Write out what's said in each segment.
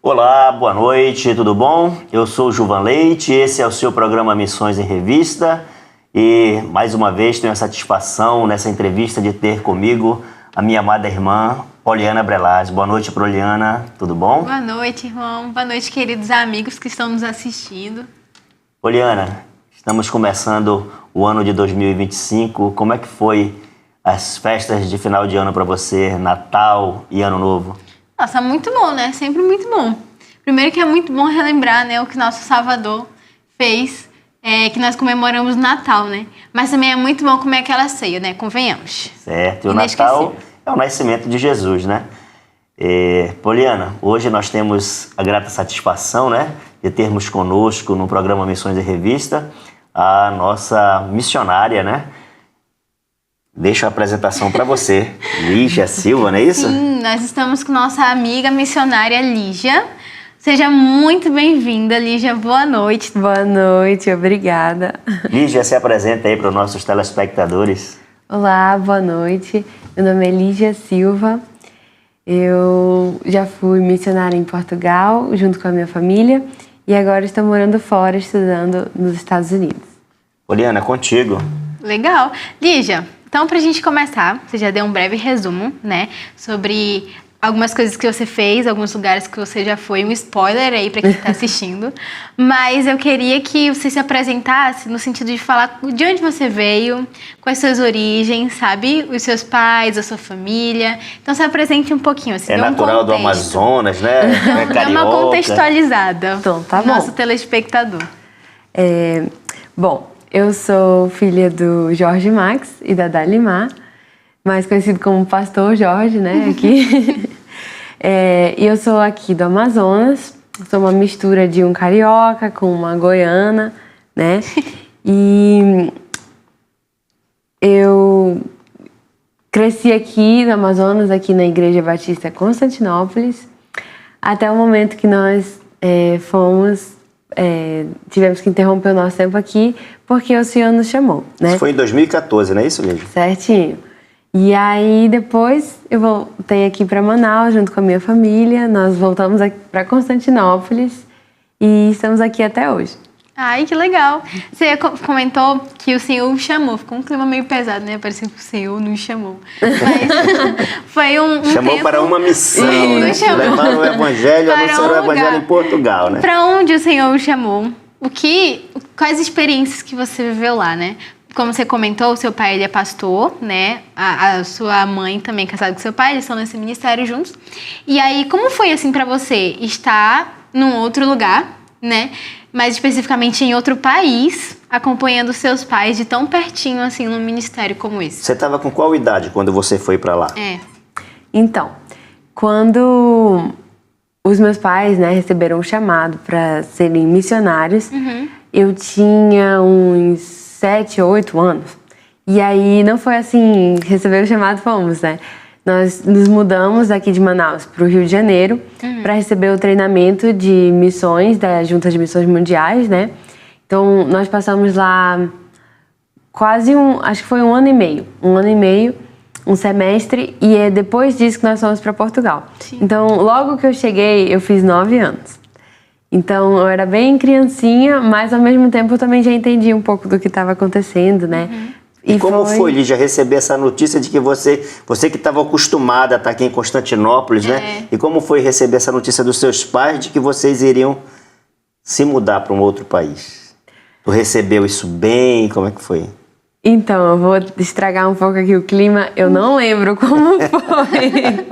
Olá, boa noite, tudo bom? Eu sou o Juvan Leite, esse é o seu programa Missões em Revista e mais uma vez tenho a satisfação nessa entrevista de ter comigo a minha amada irmã Poliana Brelas. Boa noite, Poliana, tudo bom? Boa noite, irmão. Boa noite, queridos amigos que estão nos assistindo. Poliana, estamos começando o ano de 2025. Como é que foi as festas de final de ano para você, Natal e Ano Novo? Nossa, muito bom, né? Sempre muito bom. Primeiro que é muito bom relembrar, né, o que nosso Salvador fez, que nós comemoramos o Natal, né? Mas também é muito bom comer aquela ceia, né? Convenhamos. Certo, e o Natal é o nascimento de Jesus, né? Poliana, hoje nós temos a grata satisfação, né, de termos conosco no programa Missões em Revista a nossa missionária, né? Deixo a apresentação para você, Lígia Silva, não é isso? Sim, nós estamos com nossa amiga missionária Lígia. Seja muito bem-vinda, Lígia. Boa noite. Boa noite, obrigada. Lígia, se apresenta aí para os nossos telespectadores. Olá, boa noite. Meu nome é Lígia Silva. Eu já fui missionária em Portugal, junto com a minha família, e agora estou morando fora, estudando nos Estados Unidos. Poliana, contigo. Legal. Lígia, então, para a gente começar, você já deu um breve resumo, né, sobre algumas coisas que você fez, alguns lugares que você já foi, um spoiler aí para quem está assistindo. Mas eu queria que você se apresentasse no sentido de falar de onde você veio, quais suas origens, sabe? Os seus pais, a sua família. Então, se apresente um pouquinho. Assim, é natural do Amazonas, né? Então, é uma contextualizada. Então, tá bom. Nosso telespectador. Bom, eu sou filha do Jorge Max e da Dalimar, mais conhecido como Pastor Jorge, né, aqui. E eu sou aqui do Amazonas, sou uma mistura de um carioca com uma goiana, né, e eu cresci aqui no Amazonas, aqui na Igreja Batista Constantinópolis, até o momento que nós tivemos que interromper o nosso tempo aqui, porque o Senhor nos chamou, né? Isso foi em 2014, não é isso, Lígia? Certinho. E aí, depois, eu voltei aqui para Manaus, junto com a minha família. Nós voltamos para Constantinópolis e estamos aqui até hoje. Ai, que legal. Você comentou que o Senhor o chamou. Ficou um clima meio pesado, né? Parecia que o Senhor nos chamou. Mas foi um chamou tempo... para uma missão, né? Levar o Evangelho, anunciar o Evangelho em Portugal, né? Para onde o Senhor o chamou? Quais experiências que você viveu lá, né? Como você comentou, o seu pai ele é pastor, né? A sua mãe também é casada com seu pai, eles estão nesse ministério juntos. E aí, como foi assim para você estar num outro lugar, né? Mais especificamente em outro país, acompanhando seus pais de tão pertinho assim num ministério como esse? Você estava com qual idade quando você foi para lá? Então, quando os meus pais, né, receberam um chamado para serem missionários, eu tinha uns 7 ou 8 anos. E aí não foi assim, receber o chamado, fomos, né? Nós nos mudamos aqui de Manaus para o Rio de Janeiro para receber o treinamento de missões da Junta de Missões Mundiais, né? Então, nós passamos lá quase acho que foi um ano e meio, um semestre, e é depois disso que nós fomos para Portugal. Sim. Então, logo que eu cheguei, eu fiz 9 anos. Então, eu era bem criancinha, mas ao mesmo tempo eu também já entendi um pouco do que estava acontecendo, né? E como foi, Lígia, receber essa notícia de que você que estava acostumada a estar aqui em Constantinópolis, né? E como foi receber essa notícia dos seus pais de que vocês iriam se mudar para um outro país? Tu recebeu isso bem? Como é que foi? Então, eu vou estragar um pouco aqui o clima. Eu não lembro como foi.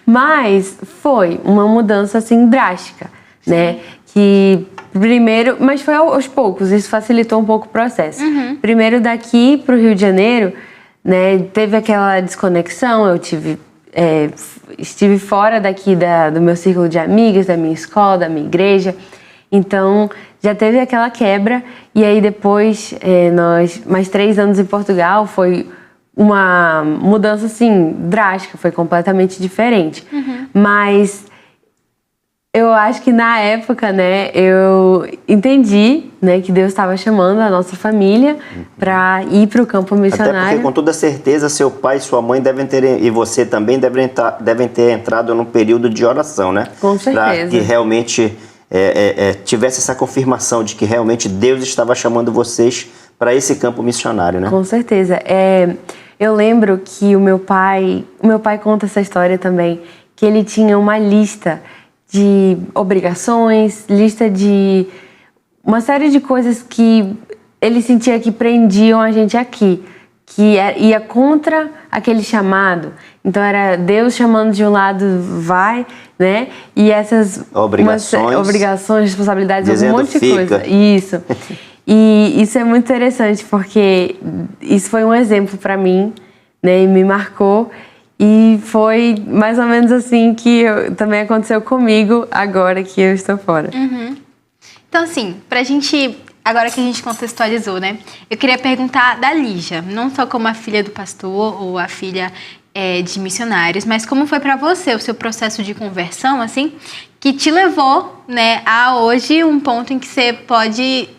Mas foi uma mudança, assim, drástica, né? Que primeiro... Mas foi aos poucos. Isso facilitou um pouco o processo. Primeiro, daqui para o Rio de Janeiro, né? Teve aquela desconexão. Eu estive fora daqui do meu círculo de amigas, da minha escola, da minha igreja. Então, já teve aquela quebra. E aí, depois, nós... Mais 3 anos em Portugal, foi uma mudança, assim, drástica. Foi completamente diferente. Mas Eu acho que na época, né, eu entendi, né, que Deus estava chamando a nossa família para ir para o campo missionário. Até porque, com toda certeza, seu pai e sua mãe e você também devem ter entrado num período de oração, né? Com certeza. Para que realmente tivesse essa confirmação de que realmente Deus estava chamando vocês para esse campo missionário, né? Com certeza. Eu lembro que o meu pai conta essa história também, que ele tinha uma lista de obrigações, lista de uma série de coisas que ele sentia que prendiam a gente aqui, que ia contra aquele chamado. Então era Deus chamando de um lado, vai, né? E essas obrigações, responsabilidades, um monte de coisa. Isso. E isso é muito interessante, porque isso foi um exemplo para mim, né? E me marcou. E foi mais ou menos assim que também aconteceu comigo agora que eu estou fora. Uhum. Então, assim, pra gente, agora que a gente contextualizou, né? Eu queria perguntar da Lígia, não só como a filha do pastor ou a filha de missionários, mas como foi pra você o seu processo de conversão, assim, que te levou, né, a hoje um ponto em que você pode,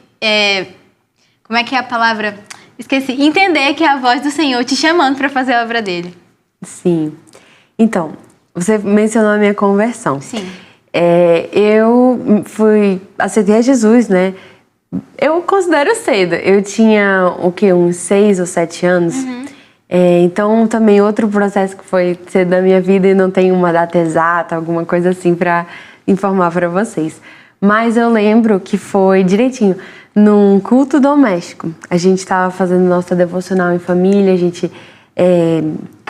como é que é a palavra? Esqueci. Entender que é a voz do Senhor te chamando pra fazer a obra dele. Sim. Então, você mencionou a minha conversão. Sim. Eu aceitei a Jesus, né? Eu considero cedo. Eu tinha, uns 6 ou 7 anos. Uhum. Então, também outro processo que foi cedo da minha vida e não tem uma data exata, alguma coisa assim para informar para vocês. Mas eu lembro que foi direitinho, num culto doméstico. A gente estava fazendo nossa devocional em família, a gente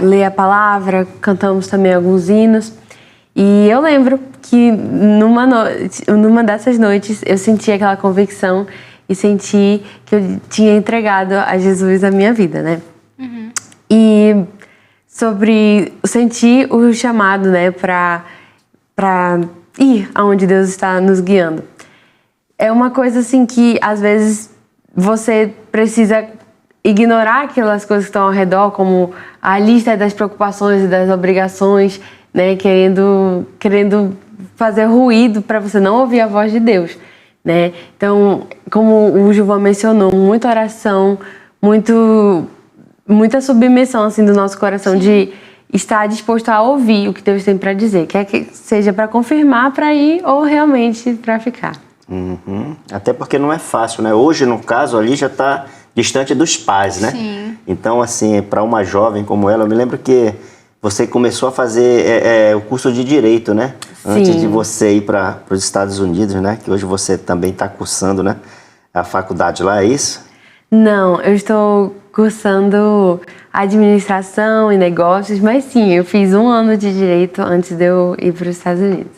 lê a palavra, cantamos também alguns hinos. E eu lembro que numa dessas noites eu senti aquela convicção e senti que eu tinha entregado a Jesus a minha vida, né? Uhum. E senti o chamado, né, para ir aonde Deus está nos guiando. É uma coisa assim que às vezes você precisa ignorar aquelas coisas que estão ao redor, como a lista das preocupações e das obrigações, né, querendo fazer ruído para você não ouvir a voz de Deus, né? Então, como o Gilvan mencionou, muita oração, muita submissão assim do nosso coração. Sim. De estar disposto a ouvir o que Deus tem para dizer, quer que seja para confirmar, para ir ou realmente para ficar. Uhum. Até porque não é fácil, né? Hoje, no caso, ali já está distante dos pais, né? Sim. Então, assim, para uma jovem como ela, eu me lembro que você começou a fazer o curso de Direito, né? Sim. Antes de você ir para os Estados Unidos, né? Que hoje você também está cursando, né? A faculdade lá, é isso? Não, eu estou cursando administração e negócios, mas sim, eu fiz 1 ano de Direito antes de eu ir para os Estados Unidos.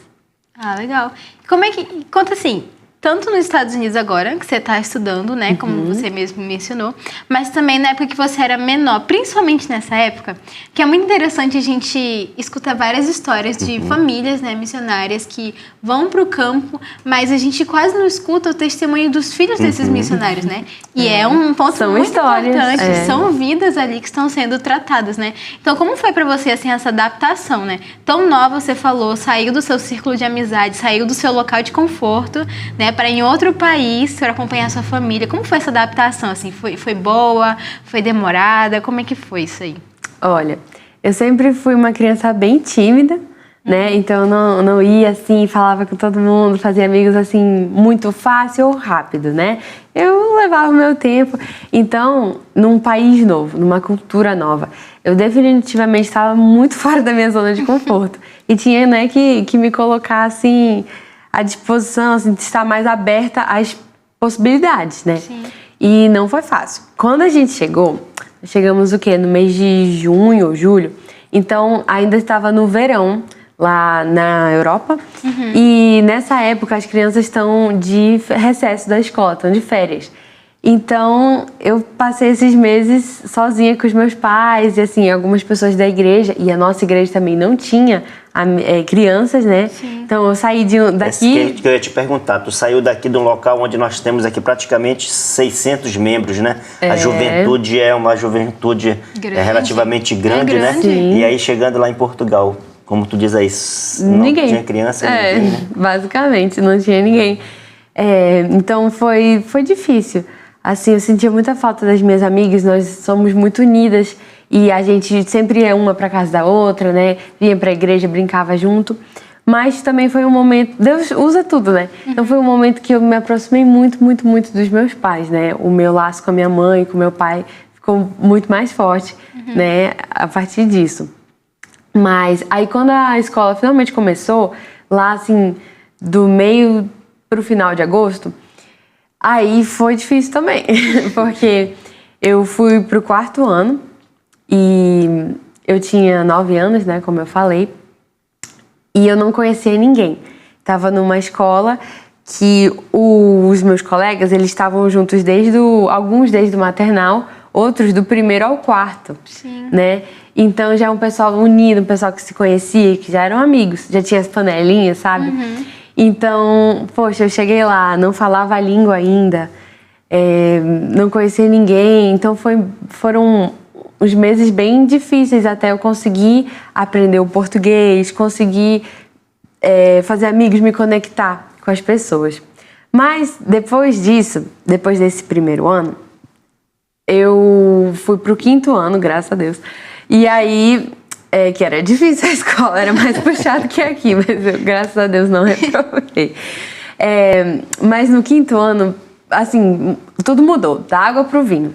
Ah, legal. Como é que... Conta assim, tanto nos Estados Unidos agora, que você está estudando, né, como você mesmo mencionou, mas também na época que você era menor, principalmente nessa época, que é muito interessante a gente escutar várias histórias de famílias, né, missionárias que vão para o campo, mas a gente quase não escuta o testemunho dos filhos desses missionários, né? E é um ponto são muito histórias, importante, são vidas ali que estão sendo tratadas, né? Então, como foi para você, assim, essa adaptação, né? Tão nova, você falou, saiu do seu círculo de amizade, saiu do seu local de conforto, né, para ir em outro país, para acompanhar sua família. Como foi essa adaptação, assim? Foi boa? Foi demorada? Como é que foi isso aí? Olha, eu sempre fui uma criança bem tímida, né? Então eu não ia assim, falava com todo mundo, fazia amigos assim muito fácil ou rápido, né? Eu levava o meu tempo. Então, num país novo, numa cultura nova, eu definitivamente estava muito fora da minha zona de conforto. E tinha, né, que me colocar assim à disposição, assim, de estar mais aberta às possibilidades, né? Sim. E não foi fácil. Quando a gente chegamos o quê? No mês de junho ou julho. Então, ainda estava no verão, lá na Europa. E nessa época, as crianças estão de recesso da escola, estão de férias. Então, eu passei esses meses sozinha com os meus pais e, assim, algumas pessoas da igreja. E a nossa igreja também não tinha crianças, né? Sim. Então, eu saí daqui... Que eu ia te perguntar, tu saiu daqui de um local onde nós temos aqui praticamente 600 membros, né? A juventude é uma juventude relativamente grande, né? Sim. E aí, chegando lá em Portugal, como tu diz aí, não tinha criança, ninguém, né? Basicamente, não tinha ninguém. Então foi difícil. Assim, eu sentia muita falta das minhas amigas, nós somos muito unidas e a gente sempre ia uma pra casa da outra, né? Vinha pra igreja, brincava junto. Mas também foi um momento... Deus usa tudo, né? Então foi um momento que eu me aproximei muito, muito, muito dos meus pais, né? O meu laço com a minha mãe, com o meu pai ficou muito mais forte, né? A partir disso. Mas aí quando a escola finalmente começou, lá assim, do meio pro final de agosto, aí foi difícil também, porque eu fui pro 4º ano e eu tinha 9 anos, né, como eu falei, e eu não conhecia ninguém. Tava numa escola que os meus colegas, eles estavam juntos alguns desde o maternal, outros do 1º ao 4º, né? Então já é um pessoal unido, um pessoal que se conhecia, que já eram amigos, já tinha as panelinhas, sabe? Então, poxa, eu cheguei lá, não falava a língua ainda, não conhecia ninguém, então foram uns meses bem difíceis até eu conseguir aprender o português, conseguir fazer amigos, me conectar com as pessoas. Mas depois disso, depois desse 1º ano, eu fui pro 5º ano, graças a Deus. E aí, que era difícil a escola, era mais puxado que aqui, mas eu, graças a Deus, não reprovei. Mas no 5º ano, assim, tudo mudou, da água pro vinho.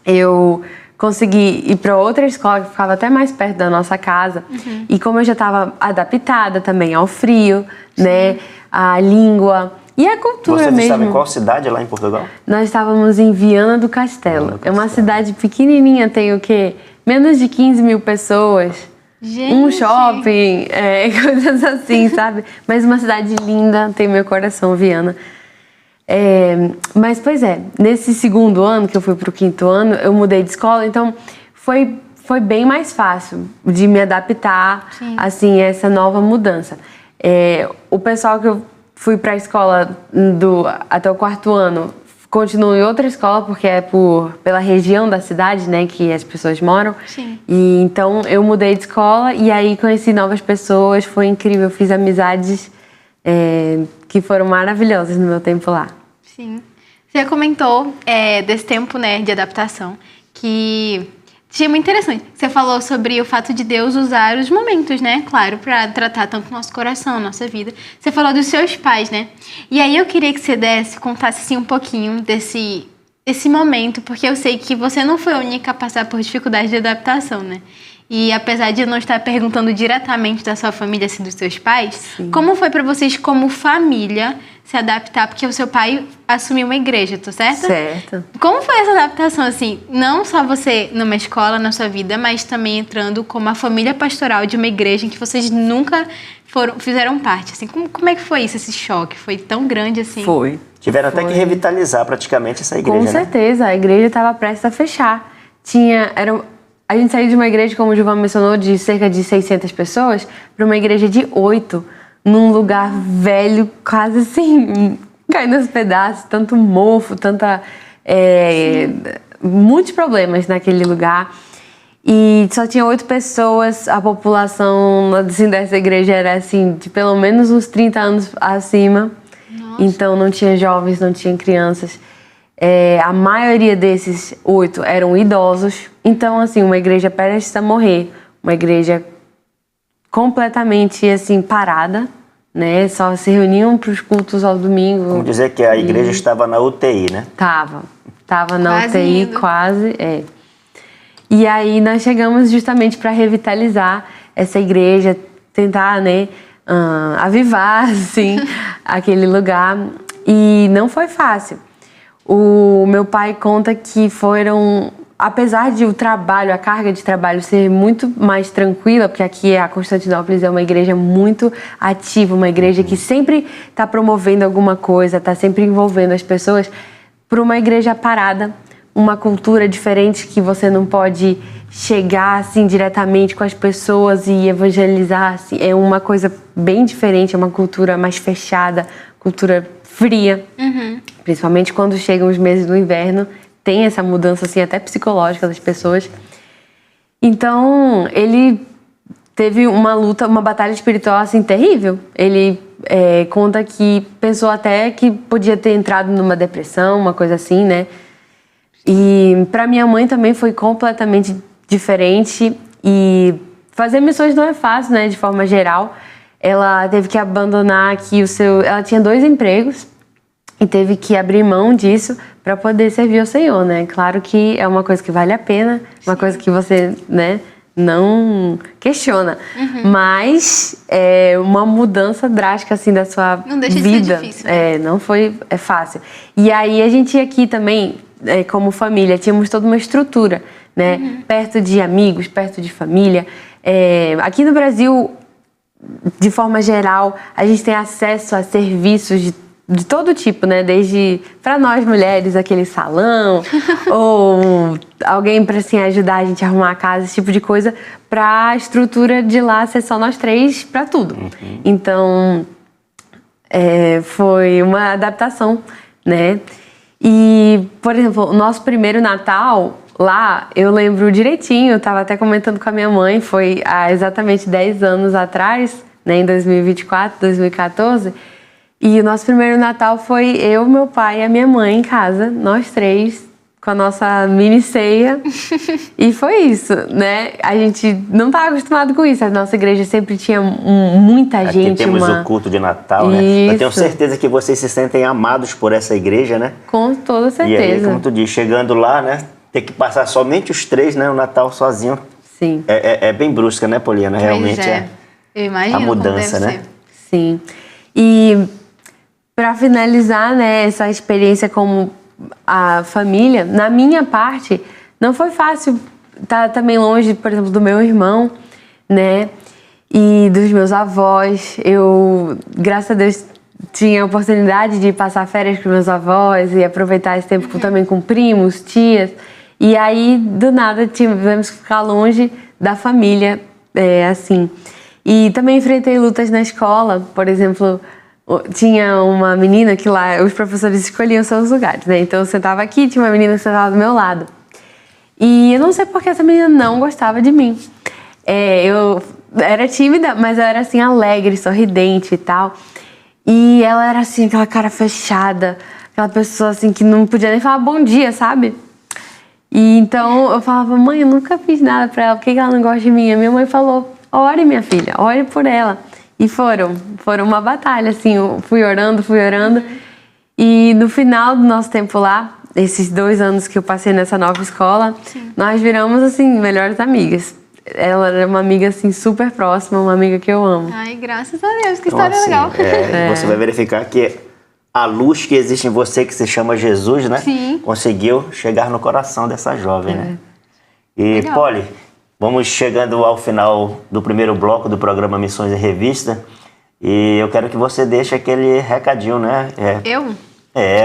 Eu consegui ir para outra escola que ficava até mais perto da nossa casa. E como eu já estava adaptada também ao frio, né, à língua e à cultura mesmo. Você estava em qual cidade lá em Portugal? Nós estávamos em Viana do Castelo. É uma cidade pequenininha, tem o quê? Menos de 15 mil pessoas. Gente. Um shopping, coisas assim, sabe? Mas uma cidade linda, tem meu coração, Viana. Mas, pois nesse 2º ano, que eu fui pro 5º ano, eu mudei de escola, então foi bem mais fácil de me adaptar, assim, a essa nova mudança. O pessoal que eu fui pra escola até o 4º ano, continuo em outra escola, porque é pela região da cidade, né, que as pessoas moram. E então eu mudei de escola e aí conheci novas pessoas, foi incrível, fiz amizades que foram maravilhosas no meu tempo lá. Sim. Você comentou desse tempo, né, de adaptação, que achei muito interessante. Você falou sobre o fato de Deus usar os momentos, né, claro, para tratar tanto o nosso coração, a nossa vida. Você falou dos seus pais, né? E aí eu queria que você contasse assim um pouquinho desse momento, porque eu sei que você não foi a única a passar por dificuldade de adaptação, né? E apesar de eu não estar perguntando diretamente da sua família, assim, dos seus pais, como foi para vocês, como família, se adaptar? Porque o seu pai assumiu uma igreja, tô certa? Certo. Como foi essa adaptação, assim? Não só você numa escola, na sua vida, mas também entrando como a família pastoral de uma igreja em que vocês nunca fizeram parte, assim. Como é que foi isso, esse choque? Foi tão grande, assim? Foi. Tiveram até que revitalizar praticamente essa igreja, Com certeza, a igreja estava prestes a fechar. A gente saiu de uma igreja, como o Gilvan mencionou, de cerca de 600 pessoas, para uma igreja de 8, num lugar velho, quase assim, caindo aos pedaços, tanto mofo, muitos problemas naquele lugar. E só tinha 8 pessoas, a população assim, dessa igreja era assim, de pelo menos uns 30 anos acima. Nossa. Então não tinha jovens, não tinha crianças. A maioria desses 8 eram idosos. Então, assim, uma igreja prestes a morrer. Uma igreja completamente, assim, parada, né? Só se reuniam para os cultos ao domingo. Vamos dizer que a igreja estava na UTI, né? Tava na quase UTI, indo. quase, E aí nós chegamos justamente para revitalizar essa igreja, tentar, né, avivar, assim, aquele lugar. E não foi fácil. O meu pai conta que apesar de o trabalho, a carga de trabalho ser muito mais tranquila, porque aqui a Constantinópolis é uma igreja muito ativa, uma igreja que sempre está promovendo alguma coisa, está sempre envolvendo as pessoas, para uma igreja parada, uma cultura diferente que você não pode chegar assim diretamente com as pessoas e evangelizar, assim, é uma coisa bem diferente, é uma cultura mais fechada, cultura fria, principalmente quando chegam os meses do inverno, tem essa mudança assim até psicológica das pessoas. Então ele teve uma luta, uma batalha espiritual assim terrível. Ele conta que pensou até que podia ter entrado numa depressão, uma coisa assim, né? E para minha mãe também foi completamente diferente. E fazer missões não é fácil, né? De forma geral. Ela teve que abandonar aqui ela tinha 2 empregos e teve que abrir mão disso para poder servir ao Senhor, né? Claro que é uma coisa que vale a pena, uma coisa que você, né, não questiona. Mas é uma mudança drástica, assim, da sua vida. Não deixa de ser difícil. Não foi fácil. E aí a gente aqui também, como família, tínhamos toda uma estrutura, né? Perto de amigos, perto de família. Aqui no Brasil, de forma geral, a gente tem acesso a serviços de todo tipo, né? Desde, para nós mulheres, aquele salão, ou alguém para assim, ajudar a gente a arrumar a casa, esse tipo de coisa, para a estrutura de lá ser só nós 3 para tudo. Então, foi uma adaptação, né? E, por exemplo, o nosso primeiro Natal lá, eu lembro direitinho, eu estava até comentando com a minha mãe, foi há exatamente 10 anos atrás, né, em 2024, 2014, e o nosso primeiro Natal foi eu, meu pai e a minha mãe em casa, nós 3, com a nossa mini ceia, e foi isso, né? A gente não estava acostumado com isso, a nossa igreja sempre tinha muita gente. Aqui temos o culto de Natal, né? Eu tenho certeza que vocês se sentem amados por essa igreja, né? Com toda certeza. E aí, como tu diz, chegando lá, né? Ter que passar somente os 3, né? O Natal sozinho. Sim. É bem brusca, né, Poliana? Realmente Eu imagino a mudança, como deve né? ser. Sim. E para finalizar, né, essa experiência como a família, na minha parte, não foi fácil estar também longe, por exemplo, do meu irmão, né? E dos meus avós. Eu, graças a Deus, tinha a oportunidade de passar férias com meus avós e aproveitar esse tempo também com primos, tias. E aí, do nada, tivemos que ficar longe da família, assim. E também enfrentei lutas na escola. Por exemplo, tinha uma menina que lá, os professores escolhiam seus lugares, né? Então, eu sentava aqui, tinha uma menina que sentava do meu lado. E eu não sei porque essa menina não gostava de mim. Eu era tímida, mas eu era, assim, alegre, sorridente e tal. E ela era, assim, aquela cara fechada, aquela pessoa, assim, que não podia nem falar bom dia, sabe? E então, eu falava, mãe, eu nunca fiz nada pra ela, por que ela não gosta de mim? A minha mãe falou, ore, minha filha, ore por ela. E foram uma batalha, assim, eu fui orando. E no final do nosso tempo lá, esses 2 anos que eu passei nessa nova escola, nós viramos, assim, melhores amigas. Ela era uma amiga, assim, super próxima, uma amiga que eu amo. Ai, graças a Deus, que Então, história assim, legal. Você vai verificar que a luz que existe em você, que se chama Jesus, né? Sim. Conseguiu chegar no coração dessa jovem, né? E, Legal. Poli, vamos chegando ao final do primeiro bloco do programa Missões em Revista. E eu quero que você deixe aquele recadinho, né? Eu?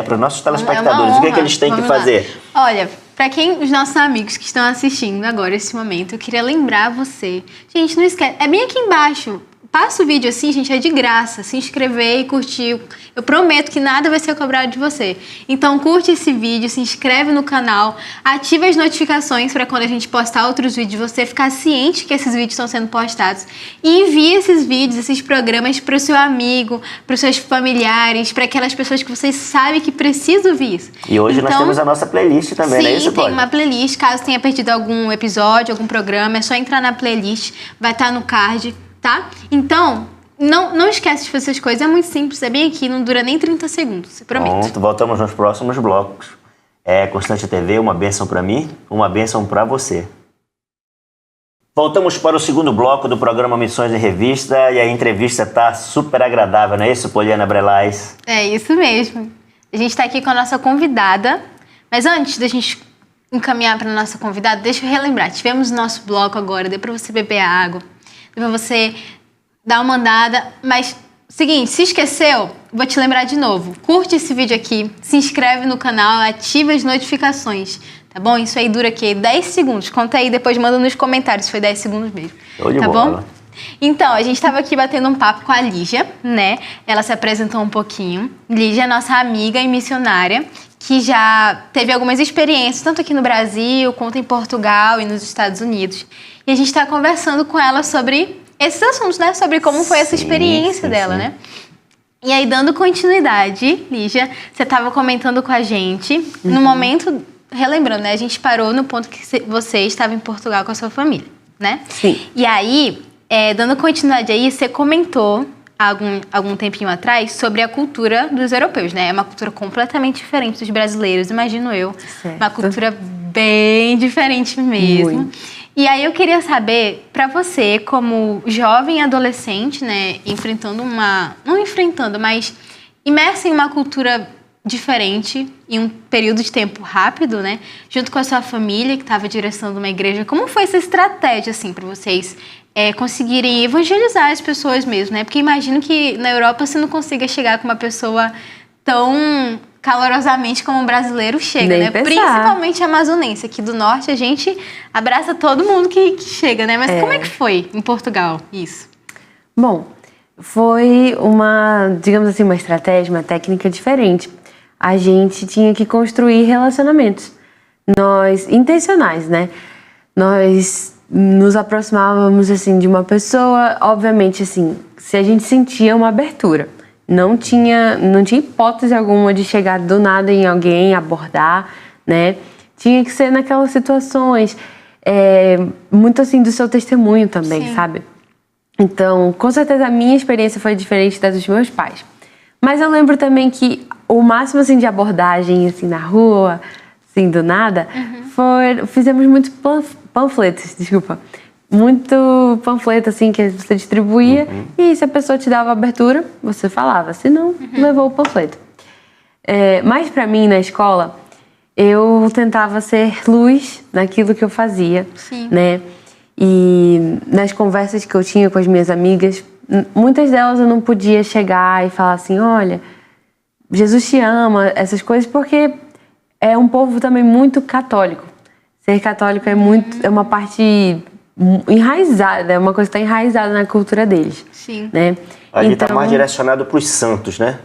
Para os nossos É uma telespectadores. O que é que honra. eles têm que Vamos lá. fazer? Olha, para quem os nossos amigos que estão assistindo agora esse momento, eu queria lembrar você. Gente, não esquece, é bem aqui embaixo. Passa o vídeo assim, gente, é de graça. Se inscrever e curtir. Eu prometo que nada vai ser cobrado de você. Então curte esse vídeo, se inscreve no canal, ativa as notificações para quando a gente postar outros vídeos, você ficar ciente que esses vídeos estão sendo postados. E envie esses vídeos, esses programas para o seu amigo, para os seus familiares, para aquelas pessoas que vocês sabem que precisam ouvir isso. E hoje nós temos a nossa playlist também, não é isso, Sim, tem Poli? uma playlist. Caso tenha perdido algum episódio, algum programa, é só entrar na playlist, vai estar no card, tá? Então, não esquece de fazer essas coisas, é muito simples, é bem aqui, não dura nem 30 segundos, eu prometo. Pronto, voltamos nos próximos blocos. Constante TV, uma bênção para mim, uma bênção para você. Voltamos para o segundo bloco do programa Missões em Revista e a entrevista está super agradável, não é isso, Poliana Brelais? É isso mesmo. A gente está aqui com a nossa convidada, mas antes da gente encaminhar para a nossa convidada, deixa eu relembrar, tivemos o nosso bloco agora, deu para você beber a água, deu para você dar uma andada, mas, seguinte, se esqueceu, vou te lembrar de novo. Curte esse vídeo aqui, se inscreve no canal, ativa as notificações, tá bom? Isso aí dura aqui 10 segundos. Conta aí, depois manda nos comentários se foi 10 segundos mesmo. Show de tá bola. bom? Então, a gente estava aqui batendo um papo com a Lígia, né? Ela se apresentou um pouquinho. Lígia é nossa amiga e missionária, que já teve algumas experiências, tanto aqui no Brasil, quanto em Portugal e nos Estados Unidos. E a gente está conversando com ela sobre esses assuntos, né? Sobre como foi essa experiência dela, né? E aí, dando continuidade, Lígia, você estava comentando com a gente, no momento, relembrando, né? A gente parou no ponto que você estava em Portugal com a sua família, né? Sim. E aí, dando continuidade aí, você comentou algum tempinho atrás sobre a cultura dos europeus, né? É uma cultura completamente diferente dos brasileiros, imagino eu. Certo. Uma cultura bem diferente mesmo. Muito. E aí eu queria saber, pra você, como jovem adolescente, né, não enfrentando, mas imersa em uma cultura diferente, em um período de tempo rápido, né, junto com a sua família, que estava direcionando uma igreja, como foi essa estratégia, assim, pra vocês conseguirem evangelizar as pessoas mesmo, né? Porque imagino que na Europa você não consiga chegar com uma pessoa tão calorosamente como um brasileiro chega, Nem né? pensar. Principalmente amazonense. Aqui do norte a gente abraça todo mundo que chega, né? Mas como é que foi em Portugal isso? Bom, foi uma, digamos assim, uma estratégia, uma técnica diferente. A gente tinha que construir relacionamentos. Intencionais, né? Nós nos aproximávamos, assim, de uma pessoa, obviamente, assim, se a gente sentia uma abertura. Não tinha hipótese alguma de chegar do nada em alguém, abordar, né? Tinha que ser naquelas situações, muito assim do seu testemunho também, Sim. sabe? Então, com certeza a minha experiência foi diferente da dos meus pais. Mas eu lembro também que o máximo assim de abordagem assim na rua, assim do nada, fizemos muitos panfletos, muito panfleto assim que você distribuía e se a pessoa te dava abertura, você falava, se não, levou o panfleto. Mas pra mim na escola, eu tentava ser luz naquilo que eu fazia, Sim. né? E nas conversas que eu tinha com as minhas amigas, muitas delas eu não podia chegar e falar assim, olha, Jesus te ama, essas coisas, porque é um povo também muito católico. Ser católico é uma parte enraizada, é uma coisa que está enraizada na cultura deles. Sim. Né? A gente está mais direcionado para os santos, né?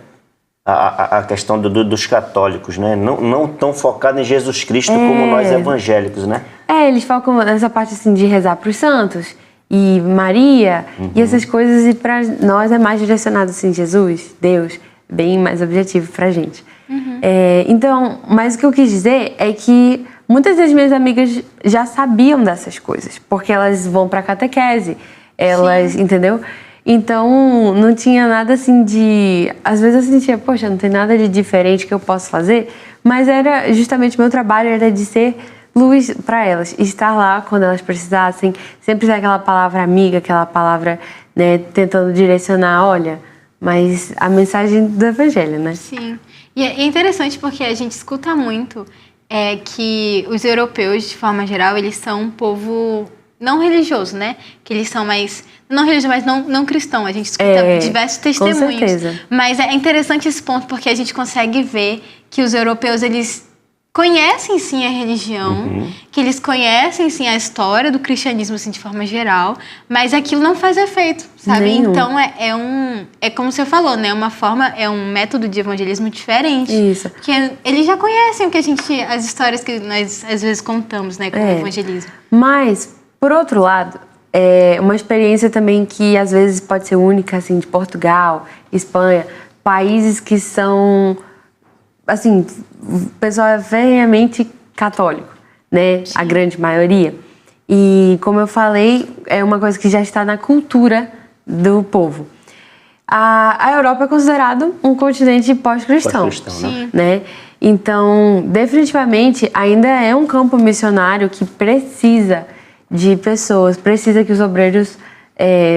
A questão dos católicos, né? Não tão focado em Jesus Cristo como nós evangélicos, né? Eles focam nessa parte assim, de rezar para os santos e Maria e essas coisas, e para nós é mais direcionado assim, Jesus, Deus, bem mais objetivo para a gente. Então, mas o que eu quis dizer é que muitas das minhas amigas já sabiam dessas coisas, porque elas vão para catequese, elas, entendeu? Então, não tinha nada assim de... Às vezes eu sentia, poxa, não tem nada de diferente que eu possa fazer, mas era justamente meu trabalho era de ser luz para elas, estar lá quando elas precisassem, sempre ser aquela palavra amiga, aquela palavra, né, tentando direcionar, olha, mas a mensagem do evangelho, né? Sim. E é interessante porque a gente escuta muito que os europeus, de forma geral, eles são um povo não religioso, né? Que eles são mais... Não religioso, mas não cristão. A gente escuta diversos testemunhos. Com certeza. Mas é interessante esse ponto porque a gente consegue ver que os europeus, eles conhecem sim a religião, que eles conhecem sim a história do cristianismo assim, de forma geral, mas aquilo não faz efeito, sabe? Nenhum. Então é como você falou, né? É um método de evangelismo diferente. Isso. Porque eles já conhecem as histórias que nós às vezes contamos, né, como evangelismo. Mas, por outro lado, é uma experiência também que às vezes pode ser única, assim, de Portugal, Espanha, países que são, assim, o pessoal é veemente católico, né? Sim. A grande maioria. E, como eu falei, é uma coisa que já está na cultura do povo. A Europa é considerado um continente pós-cristão, né? Então, definitivamente, ainda é um campo missionário que precisa de pessoas, precisa que os obreiros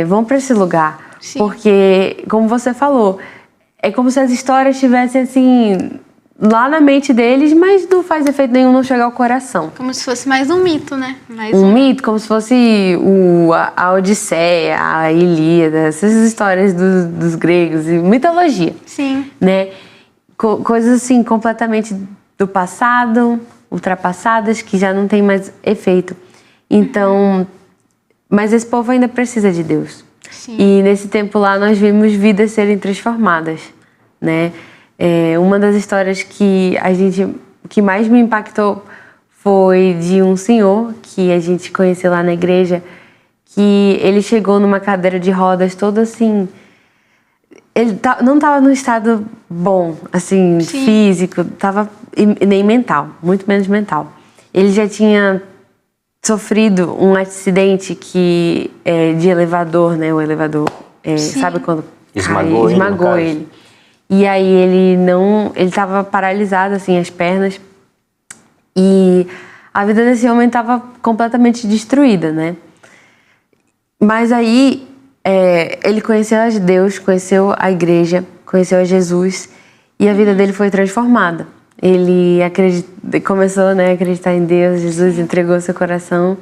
vão para esse lugar. Sim. Porque, como você falou, é como se as histórias estivessem assim lá na mente deles, mas não faz efeito nenhum, não chega ao coração. Como se fosse mais um mito, né? Mito, como se fosse a Odisseia, a Ilíada, essas histórias dos gregos, e mitologia. Sim. Né? Coisas assim, completamente do passado, ultrapassadas, que já não tem mais efeito. Então, Mas esse povo ainda precisa de Deus. Sim. E nesse tempo lá nós vimos vidas serem transformadas, né? Uma das histórias que mais me impactou foi de um senhor que a gente conheceu lá na igreja, que ele chegou numa cadeira de rodas todo assim. Ele não estava num estado bom, assim, Sim. físico, nem mental, muito menos mental. Ele já tinha sofrido um acidente de elevador, né? O elevador, sabe quando esmagou ele. E aí ele estava paralisado, assim, as pernas. E a vida desse homem estava completamente destruída, né? Mas aí ele conheceu a Deus, conheceu a igreja, conheceu a Jesus e a vida dele foi transformada. Ele começou, né, a acreditar em Deus, Jesus entregou seu coração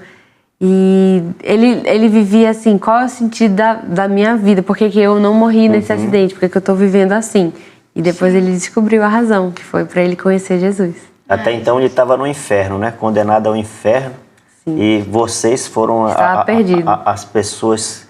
e ele vivia assim, qual é o sentido da minha vida? Por que eu não morri nesse acidente? Por que eu estou vivendo assim? E depois ele descobriu a razão, que foi para ele conhecer Jesus. Até então ele estava no inferno, né? Condenado ao inferno. Sim. E vocês foram as pessoas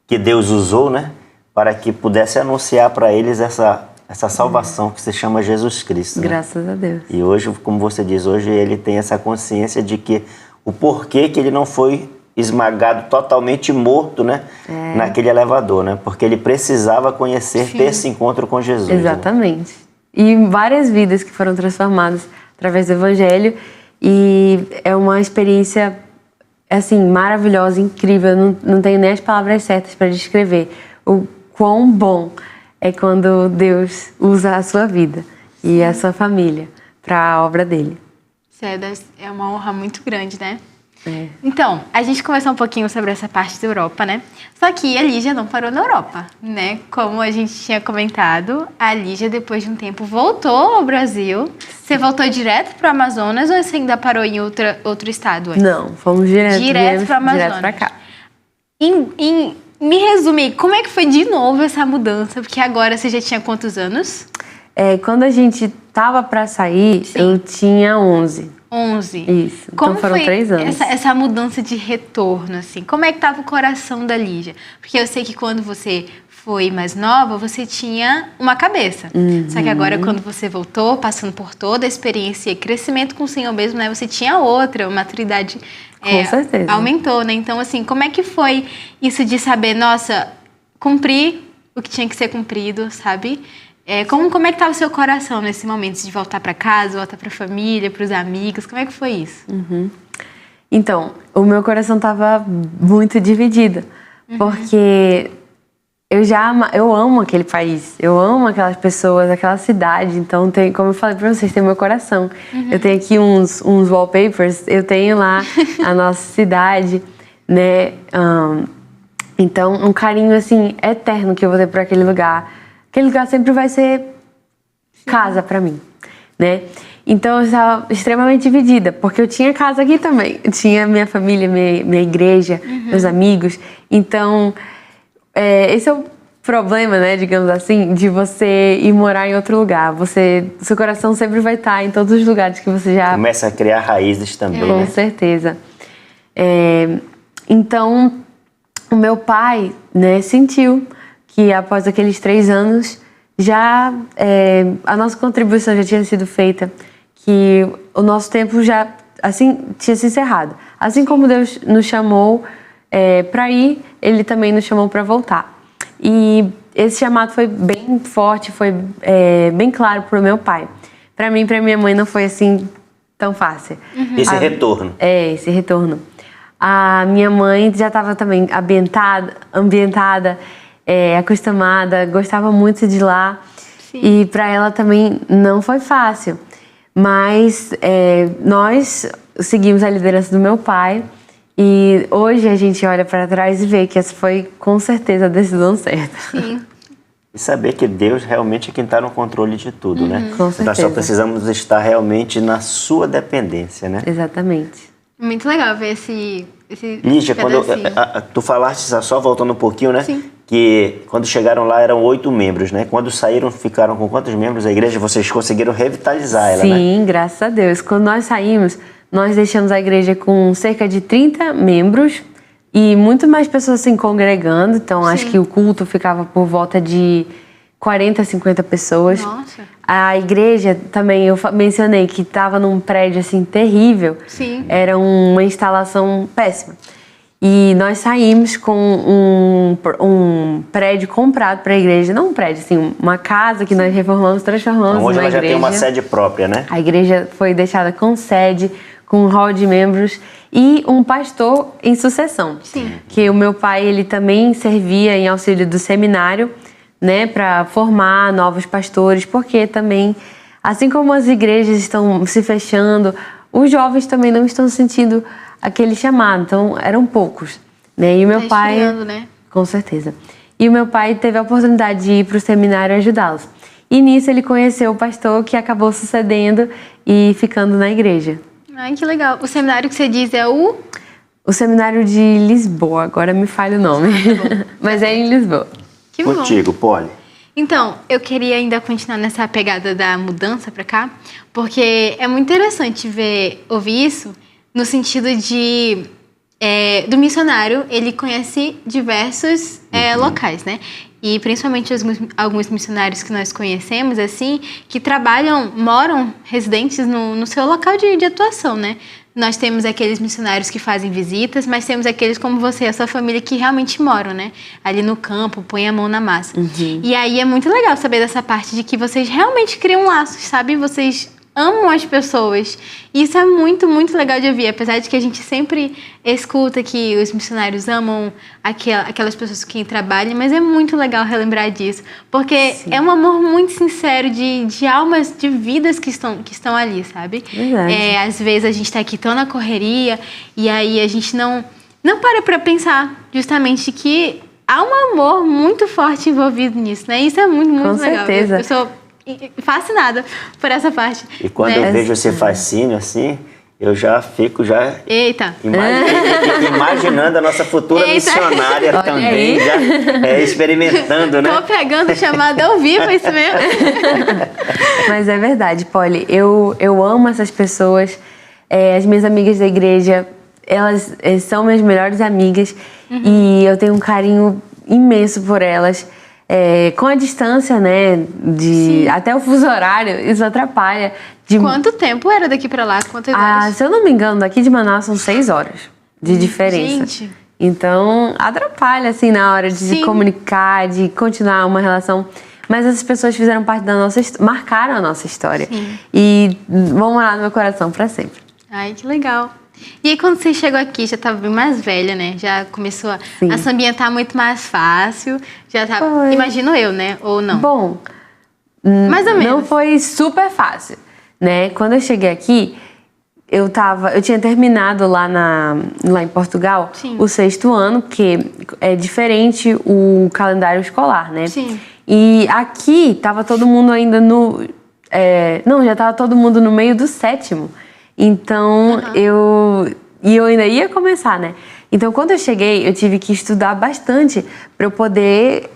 que Deus usou, né? Para que pudesse anunciar para eles essa salvação que se chama Jesus Cristo. Né? Graças a Deus. E hoje, como você diz, hoje ele tem essa consciência de que o porquê que ele não foi esmagado, totalmente morto, né? Naquele elevador, né? Porque ele precisava conhecer, ter esse encontro com Jesus. Exatamente. Né? E várias vidas que foram transformadas através do Evangelho. E é uma experiência, assim, maravilhosa, incrível. Não tenho nem as palavras certas para descrever o quão bom é quando Deus usa a sua vida e a sua família para a obra dele. É uma honra muito grande, né? Então, a gente conversou um pouquinho sobre essa parte da Europa, né? Só que a Lígia não parou na Europa, né? Como a gente tinha comentado, a Lígia, depois de um tempo, voltou ao Brasil. Você voltou direto para o Amazonas ou você ainda parou em outro estado antes? Não, fomos direto para o Amazonas. Direto para cá. Me resume, como é que foi de novo essa mudança? Porque agora você já tinha quantos anos? Quando a gente tava para sair, eu tinha 11. 11. Isso. Então Como foram foi 3 anos. Essa mudança de retorno, assim? Como é que tava o coração da Lígia? Porque eu sei que quando você foi mais nova, você tinha uma cabeça. Só que agora, quando você voltou, passando por toda a experiência e crescimento com o Senhor mesmo, né? Você tinha outra, maturidade com certeza. Aumentou, né? Então, assim, como é que foi isso de saber, nossa, cumprir o que tinha que ser cumprido, sabe? Como é que estava o seu coração nesse momento de voltar para casa, voltar para a família, para os amigos? Como é que foi isso? Então, o meu coração estava muito dividido, porque eu amo aquele país, eu amo aquelas pessoas, aquela cidade. Então, como eu falei para vocês, tem o meu coração. Eu tenho aqui uns wallpapers, eu tenho lá a nossa cidade, né? Então, um carinho assim eterno que eu vou ter por aquele lugar. Aquele lugar sempre vai ser casa para mim, né? Então eu estava extremamente dividida, porque eu tinha casa aqui também. Eu tinha minha família, minha igreja, meus amigos. Então, esse é o problema, né, digamos assim, de você ir morar em outro lugar. Seu coração sempre vai estar em todos os lugares que você já... Começa a criar raízes também, né? Com certeza. Então, o meu pai, né, sentiu que após aqueles 3 anos já a nossa contribuição já tinha sido feita, que o nosso tempo já assim tinha se encerrado. Assim como Deus nos chamou para ir, Ele também nos chamou para voltar. E esse chamado foi bem forte, foi bem claro para o meu pai. Para mim e para minha mãe não foi assim tão fácil. Esse retorno. Esse retorno. A minha mãe já estava também ambientada, acostumada, gostava muito de lá. Sim. E para ela também não foi fácil. Mas nós seguimos a liderança do meu pai e hoje a gente olha para trás e vê que essa foi com certeza a decisão certa. Sim. E saber que Deus realmente é quem está no controle de tudo, né? Com certeza. Nós só precisamos estar realmente na sua dependência, né? Exatamente. Muito legal ver esse Lígia, quando tu falaste, só voltando um pouquinho, né? Sim. Que quando chegaram lá eram 8 membros, né? Quando saíram, ficaram com quantos membros a igreja? Vocês conseguiram revitalizar ela, né? Sim, graças a Deus. Quando nós saímos, nós deixamos a igreja com cerca de 30 membros e muito mais pessoas se congregando. Então, acho que o culto ficava por volta de 40, 50 pessoas. Nossa. A igreja também, eu mencionei que estava num prédio assim terrível. Sim. Era uma instalação péssima. E nós saímos com um prédio comprado para a igreja. Não um prédio, assim, uma casa que nós reformamos, transformamos Então, hoje numa ela já igreja. tem uma sede própria, né? A igreja foi deixada com sede, com um hall de membros e um pastor em sucessão. Sim. Que o meu pai, ele também servia em auxílio do seminário, né, para formar novos pastores, porque também, assim como as igrejas estão se fechando, os jovens também não estão sentindo aquele chamado, então eram poucos, né? E o meu pai, esfriando, né? com certeza. E o meu pai teve a oportunidade de ir para o seminário ajudá-los. E nisso ele conheceu o pastor que acabou sucedendo e ficando na igreja. Ai, que legal. O seminário que você diz é o... O seminário de Lisboa, agora me falha o nome, mas é em Lisboa. Que bom. Contigo, Poli. Então, eu queria ainda continuar nessa pegada da mudança pra cá, porque é muito interessante ouvir isso no sentido de do missionário, ele conhece diversos locais, né? E principalmente alguns missionários que nós conhecemos, assim, que moram residentes no seu local de atuação, né? Nós temos aqueles missionários que fazem visitas, mas temos aqueles como você e a sua família que realmente moram, né? Ali no campo, põem a mão na massa. Uhum. E aí é muito legal saber dessa parte de que vocês realmente criam laços, sabe? Vocês amam as pessoas. E isso é muito, muito legal de ouvir. Apesar de que a gente sempre escuta que os missionários amam aquelas pessoas com quem trabalham, mas é muito legal relembrar disso. Porque é um amor muito sincero de almas, de vidas que estão ali, sabe? Verdade. Às vezes a gente está aqui tão na correria e aí a gente não para pensar justamente que há um amor muito forte envolvido nisso, né? Isso é muito, muito Com legal. certeza. Eu sou fascinada por essa parte. E quando né? eu vejo esse fascínio assim, eu já fico Eita! Imaginando a nossa futura Eita. missionária Olha também, aí. já experimentando, né? Tô pegando chamada ao vivo, é isso mesmo? Mas é verdade, Polly. Eu amo essas pessoas. As minhas amigas da igreja, elas são minhas melhores amigas. E eu tenho um carinho imenso por elas. Com a distância, né, até o fuso horário, isso atrapalha. Quanto tempo era daqui pra lá? Quantas horas? Se eu não me engano, daqui de Manaus são 6 horas de diferença. Gente. Então, atrapalha, assim, na hora de se comunicar, de continuar uma relação. Mas essas pessoas fizeram parte da nossa história, marcaram a nossa história. Sim. E vão morar no meu coração pra sempre. Ai, que legal. E aí, quando você chegou aqui, já estava bem mais velha, né? Já começou a se ambientar muito mais fácil. Já tá, imagino eu, né? Ou não? Bom, mais ou menos. não foi super fácil, né? Quando eu cheguei aqui, eu tinha terminado lá em Portugal o 6º ano, porque é diferente o calendário escolar, né? Sim. E aqui tava todo mundo ainda já tava todo mundo no meio do 7º. Então, eu ainda ia começar, né? Então, quando eu cheguei, eu tive que estudar bastante para eu poder